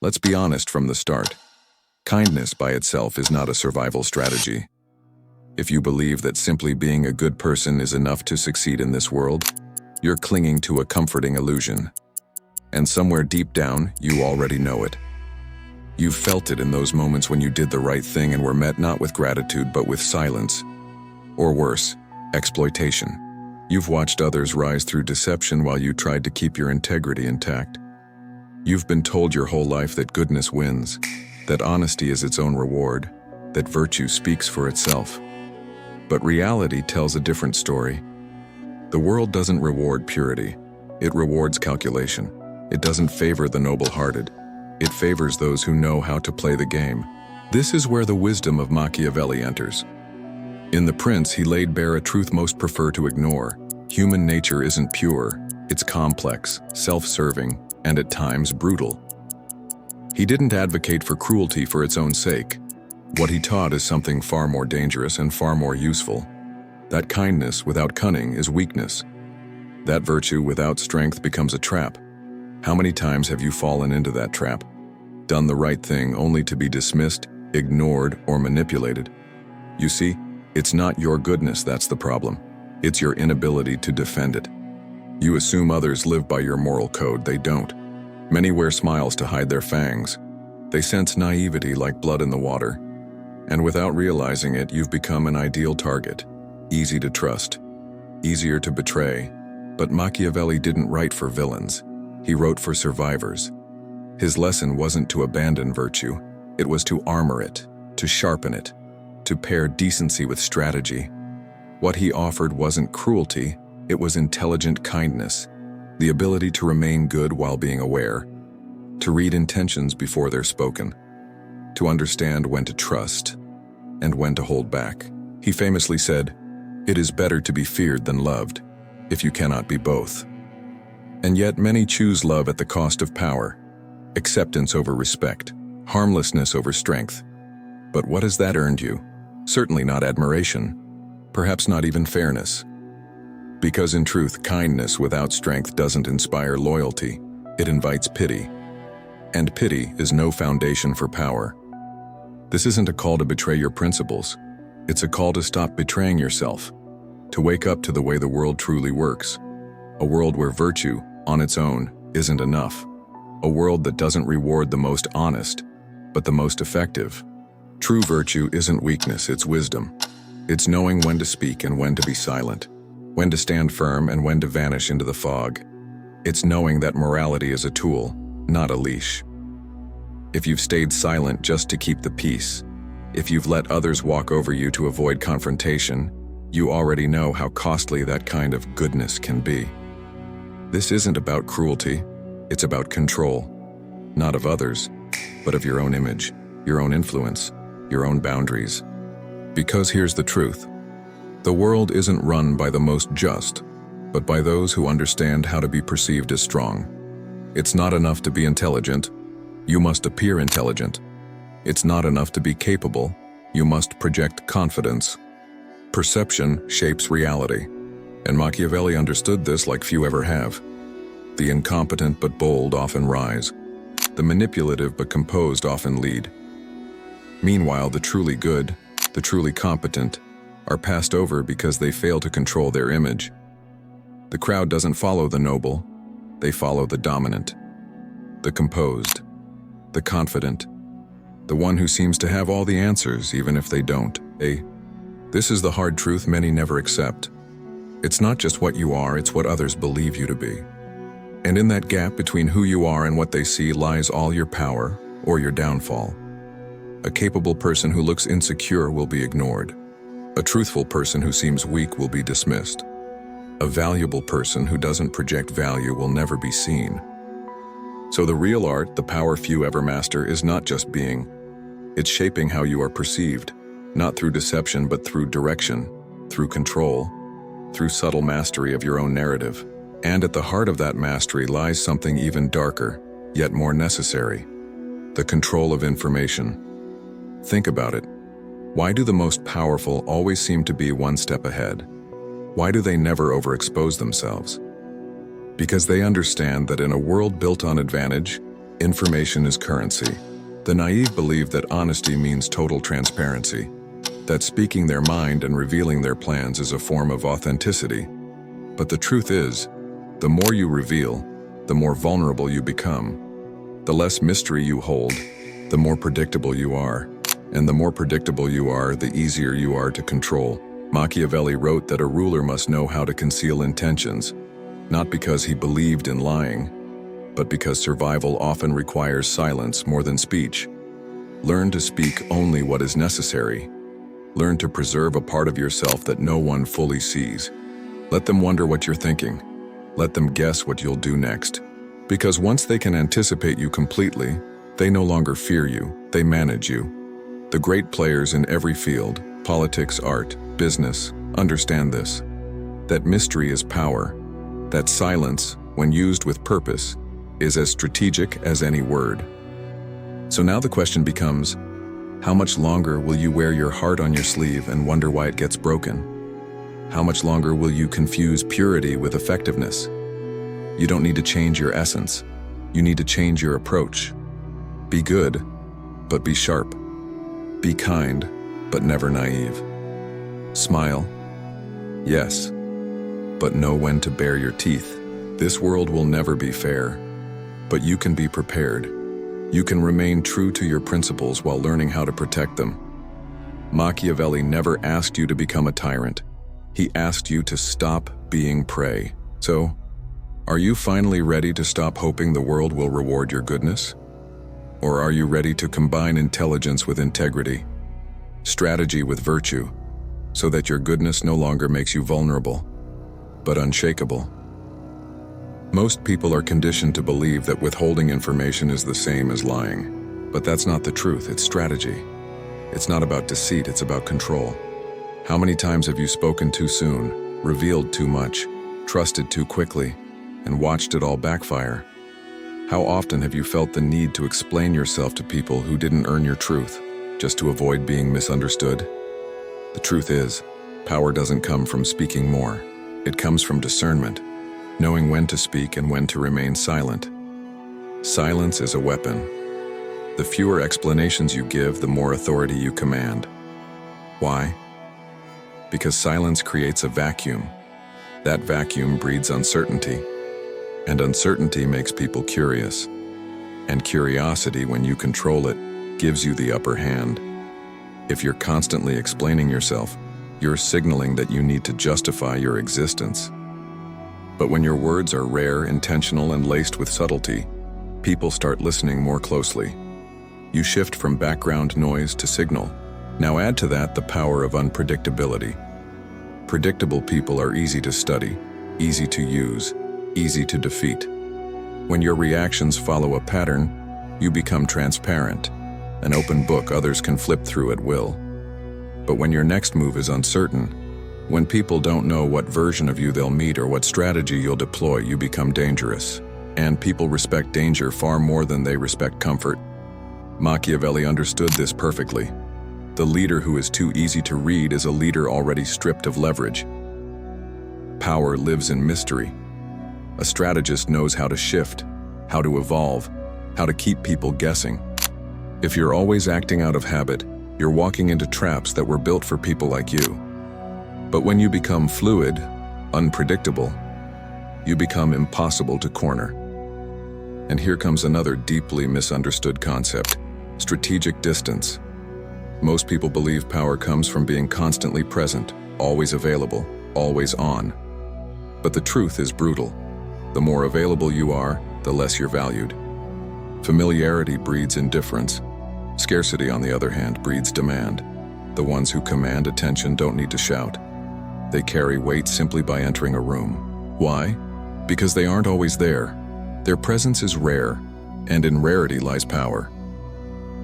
Let's be honest from the start. Kindness by itself is not a survival strategy. If you believe that simply being a good person is enough to succeed in this world, you're clinging to a comforting illusion. And somewhere deep down, you already know it. You've felt it in those moments when you did the right thing and were met not with gratitude but with silence. Or worse, exploitation. You've watched others rise through deception while you tried to keep your integrity intact. You've been told your whole life that goodness wins, that honesty is its own reward, that virtue speaks for itself. But reality tells a different story. The world doesn't reward purity. It rewards calculation. It doesn't favor the noble-hearted. It favors those who know how to play the game. This is where the wisdom of Machiavelli enters. In The Prince, he laid bare a truth most prefer to ignore. Human nature isn't pure. It's complex, self-serving, and at times brutal. He didn't advocate for cruelty for its own sake. What he taught is something far more dangerous and far more useful. That kindness without cunning is weakness. That virtue without strength becomes a trap. How many times have you fallen into that trap? Done the right thing only to be dismissed, ignored, or manipulated? You see, it's not your goodness that's the problem. It's your inability to defend it. You assume others live by your moral code. They don't. Many wear smiles to hide their fangs. They sense naivety like blood in the water. And without realizing it, you've become an ideal target. Easy to trust. Easier to betray. But Machiavelli didn't write for villains. He wrote for survivors. His lesson wasn't to abandon virtue. It was to armor it, to sharpen it, to pair decency with strategy. What he offered wasn't cruelty, it was intelligent kindness, the ability to remain good while being aware, to read intentions before they're spoken, to understand when to trust and when to hold back. He famously said, "It is better to be feared than loved, if you cannot be both." And yet many choose love at the cost of power, acceptance over respect, harmlessness over strength. But what has that earned you? Certainly not admiration, perhaps not even fairness. Because in truth, kindness without strength doesn't inspire loyalty, it invites pity. And pity is no foundation for power. This isn't a call to betray your principles. It's a call to stop betraying yourself, to wake up to the way the world truly works. A world where virtue, on its own, isn't enough. A world that doesn't reward the most honest, but the most effective. True virtue isn't weakness, it's wisdom. It's knowing when to speak and when to be silent, when to stand firm and when to vanish into the fog. It's knowing that morality is a tool, not a leash. If you've stayed silent just to keep the peace, if you've let others walk over you to avoid confrontation, you already know how costly that kind of goodness can be. This isn't about cruelty, it's about control, not of others, but of your own image, your own influence, your own boundaries. Because here's the truth. The world isn't run by the most just, but by those who understand how to be perceived as strong. It's not enough to be intelligent, you must appear intelligent. It's not enough to be capable, you must project confidence. Perception shapes reality, and Machiavelli understood this like few ever have. The incompetent but bold often rise. The manipulative but composed often lead. Meanwhile, the truly good, the truly competent, are passed over because they fail to control their image. The crowd doesn't follow the noble, they follow the dominant, the composed, the confident, the one who seems to have all the answers even if they don't. This is the hard truth many never accept. It's not just what you are, it's what others believe you to be. And in that gap between who you are and what they see lies all your power or your downfall. A capable person who looks insecure will be ignored. A truthful person who seems weak will be dismissed. A valuable person who doesn't project value will never be seen. So the real art, the power few ever master, is not just being. It's shaping how you are perceived, not through deception but through direction, through control, through subtle mastery of your own narrative. And at the heart of that mastery lies something even darker, yet more necessary: the control of information. Think about it. Why do the most powerful always seem to be one step ahead? Why do they never overexpose themselves? Because they understand that in a world built on advantage, Information is currency. The naive believe that honesty means total transparency, that speaking their mind and revealing their plans is a form of authenticity. But the truth is, the more you reveal, the more vulnerable you become. The less mystery you hold, the more predictable you are. And the more predictable you are, the easier you are to control. Machiavelli wrote that a ruler must know how to conceal intentions, not because he believed in lying, but because survival often requires silence more than speech. Learn to speak only what is necessary. Learn to preserve a part of yourself that no one fully sees. Let them wonder what you're thinking. Let them guess what you'll do next. Because once they can anticipate you completely, they no longer fear you, they manage you. The great players in every field, politics, art, business, understand this. That mystery is power. That silence, when used with purpose, is as strategic as any word. So now the question becomes, how much longer will you wear your heart on your sleeve and wonder why it gets broken? How much longer will you confuse purity with effectiveness? You don't need to change your essence. You need to change your approach. Be good, but be sharp. Be kind, but never naive. Smile, yes, but know when to bare your teeth. This world will never be fair, but you can be prepared. You can remain true to your principles while learning how to protect them. Machiavelli never asked you to become a tyrant. He asked you to stop being prey. So, are you finally ready to stop hoping the world will reward your goodness? Or are you ready to combine intelligence with integrity, strategy with virtue, so that your goodness no longer makes you vulnerable, but unshakable? Most people are conditioned to believe that withholding information is the same as lying. But that's not the truth, it's strategy. It's not about deceit, it's about control. How many times have you spoken too soon, revealed too much, trusted too quickly, and watched it all backfire? How often have you felt the need to explain yourself to people who didn't earn your truth, just to avoid being misunderstood? The truth is, power doesn't come from speaking more. It comes from discernment, knowing when to speak and when to remain silent. Silence is a weapon. The fewer explanations you give, the more authority you command. Why? Because silence creates a vacuum. That vacuum breeds uncertainty. And uncertainty makes people curious. And curiosity, when you control it, gives you the upper hand. If you're constantly explaining yourself, you're signaling that you need to justify your existence. But when your words are rare, intentional, and laced with subtlety, people start listening more closely. You shift from background noise to signal. Now add to that the power of unpredictability. Predictable people are easy to study, easy to use, easy to defeat. When your reactions follow a pattern, you become transparent, an open book others can flip through at will. But when your next move is uncertain, when people don't know what version of you they'll meet or what strategy you'll deploy, you become dangerous. And people respect danger far more than they respect comfort. Machiavelli understood this perfectly. The leader who is too easy to read is a leader already stripped of leverage. Power lives in mystery. A strategist knows how to shift, how to evolve, how to keep people guessing. If you're always acting out of habit, you're walking into traps that were built for people like you. But when you become fluid, unpredictable, you become impossible to corner. And here comes another deeply misunderstood concept: strategic distance. Most people believe power comes from being constantly present, always available, always on. But the truth is brutal. The more available you are, the less you're valued. Familiarity breeds indifference. Scarcity, on the other hand, breeds demand. The ones who command attention don't need to shout. They carry weight simply by entering a room. Why? Because they aren't always there. Their presence is rare, and in rarity lies power.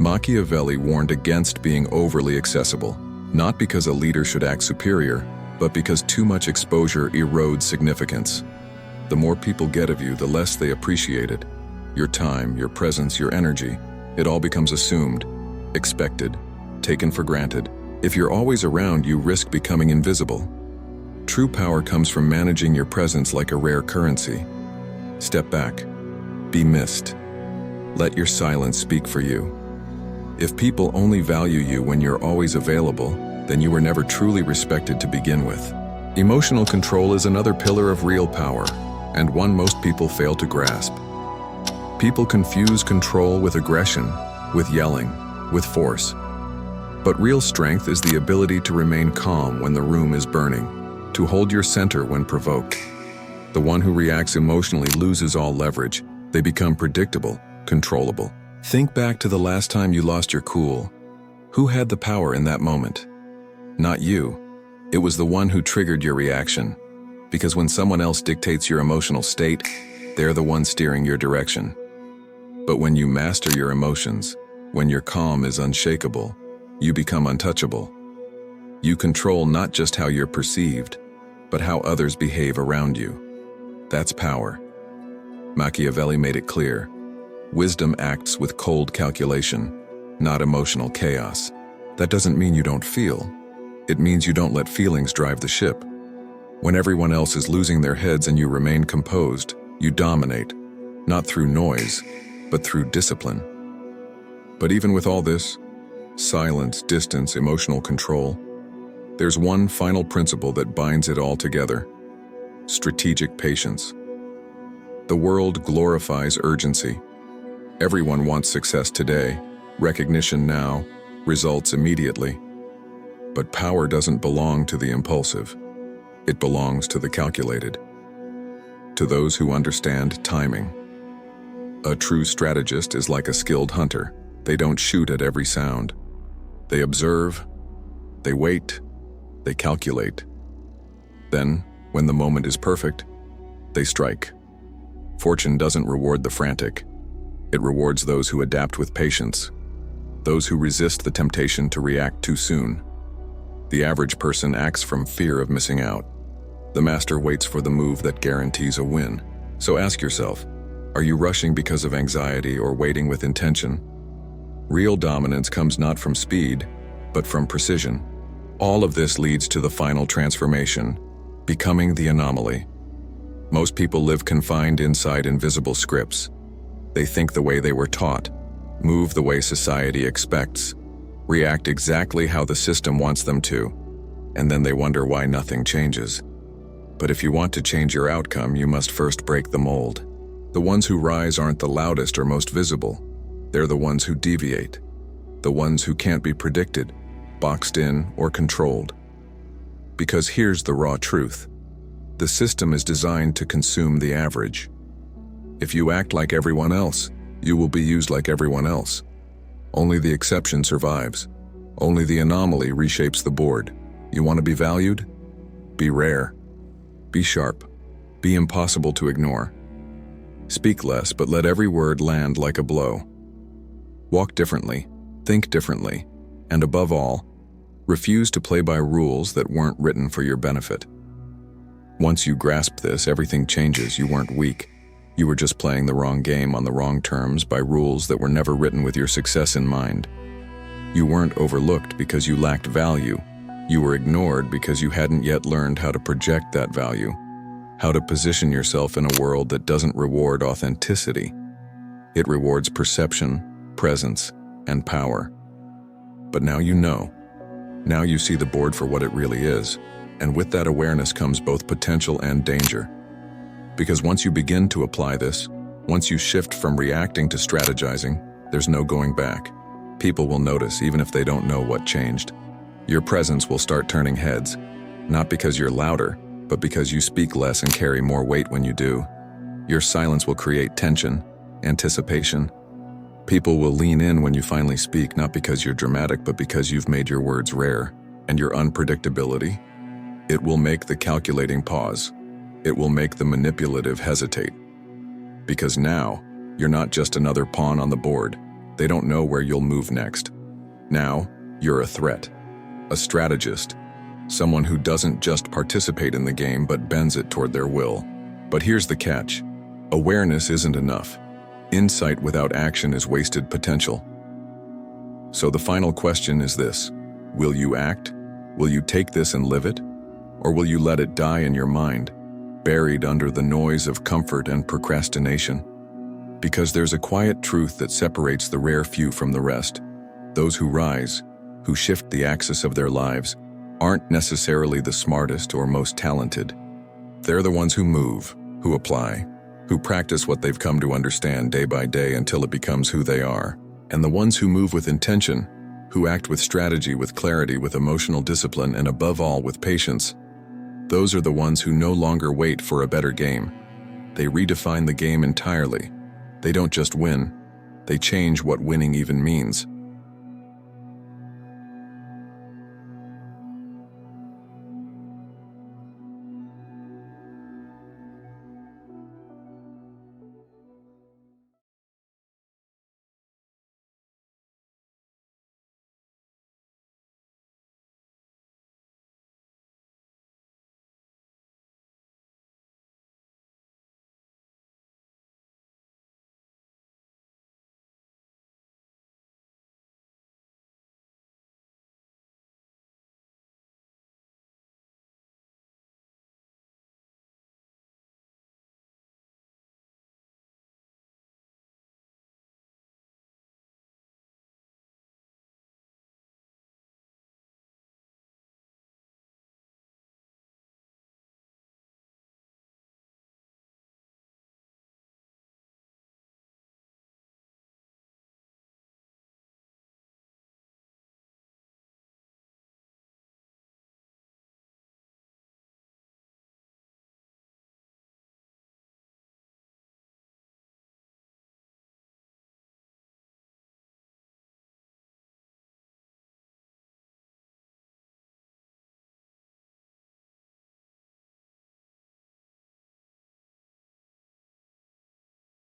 Machiavelli warned against being overly accessible, not because a leader should act superior, but because too much exposure erodes significance. The more people get of you, the less they appreciate it. Your time, your presence, your energy, it all becomes assumed, expected, taken for granted. If you're always around, you risk becoming invisible. True power comes from managing your presence like a rare currency. Step back. Be missed. Let your silence speak for you. If people only value you when you're always available, then you were never truly respected to begin with. Emotional control is another pillar of real power, and one most people fail to grasp. People confuse control with aggression, with yelling, with force. But real strength is the ability to remain calm when the room is burning, to hold your center when provoked. The one who reacts emotionally loses all leverage. They become predictable, controllable. Think back to the last time you lost your cool. Who had the power in that moment? Not you. It was the one who triggered your reaction. Because when someone else dictates your emotional state, they're the one steering your direction. But when you master your emotions, when your calm is unshakable, you become untouchable. You control not just how you're perceived, but how others behave around you. That's power. Machiavelli made it clear. Wisdom acts with cold calculation, not emotional chaos. That doesn't mean you don't feel. It means you don't let feelings drive the ship. When everyone else is losing their heads and you remain composed, you dominate, not through noise, but through discipline. But even with all this, silence, distance, emotional control, there's one final principle that binds it all together: strategic patience. The world glorifies urgency. Everyone wants success today, recognition now, results immediately. But power doesn't belong to the impulsive. It belongs to the calculated, to those who understand timing. A true strategist is like a skilled hunter. They don't shoot at every sound. They observe, they wait, they calculate. Then, when the moment is perfect, they strike. Fortune doesn't reward the frantic. It rewards those who adapt with patience, those who resist the temptation to react too soon. The average person acts from fear of missing out. The master waits for the move that guarantees a win. So ask yourself, are you rushing because of anxiety or waiting with intention? Real dominance comes not from speed, but from precision. All of this leads to the final transformation, becoming the anomaly. Most people live confined inside invisible scripts. They think the way they were taught, move the way society expects, react exactly how the system wants them to, and then they wonder why nothing changes. But if you want to change your outcome, you must first break the mold. The ones who rise aren't the loudest or most visible. They're the ones who deviate, the ones who can't be predicted, boxed in, or controlled. Because here's the raw truth. The system is designed to consume the average. If you act like everyone else, you will be used like everyone else. Only the exception survives. Only the anomaly reshapes the board. You want to be valued? Be rare. Be sharp. Be impossible to ignore. Speak less, but let every word land like a blow. Walk differently, think differently, and above all, refuse to play by rules that weren't written for your benefit. Once you grasp this, everything changes. You weren't weak. You were just playing the wrong game on the wrong terms by rules that were never written with your success in mind. You weren't overlooked because you lacked value. You were ignored because you hadn't yet learned how to project that value, how to position yourself in a world that doesn't reward authenticity. It rewards perception, presence, and power. But now you know. Now you see the board for what it really is. And with that awareness comes both potential and danger. Because once you begin to apply this, once you shift from reacting to strategizing, there's no going back. People will notice even if they don't know what changed. Your presence will start turning heads, not because you're louder, but because you speak less and carry more weight when you do. Your silence will create tension, anticipation. People will lean in when you finally speak, not because you're dramatic, but because you've made your words rare. And your unpredictability? It will make the calculating pause. It will make the manipulative hesitate. Because now, you're not just another pawn on the board. They don't know where you'll move next. Now, you're a threat, a strategist, someone who doesn't just participate in the game but bends it toward their will. But here's the catch. Awareness isn't enough. Insight without action is wasted potential. So the final question is this: will you act? Will you take this and live it? Or will you let it die in your mind, buried under the noise of comfort and procrastination? Because there's a quiet truth that separates the rare few from the rest. Those who rise, who shift the axis of their lives, aren't necessarily the smartest or most talented. They're the ones who move, who apply, who practice what they've come to understand day by day until it becomes who they are. And the ones who move with intention, who act with strategy, with clarity, with emotional discipline, and above all, with patience. Those are the ones who no longer wait for a better game. They redefine the game entirely. They don't just win, they change what winning even means.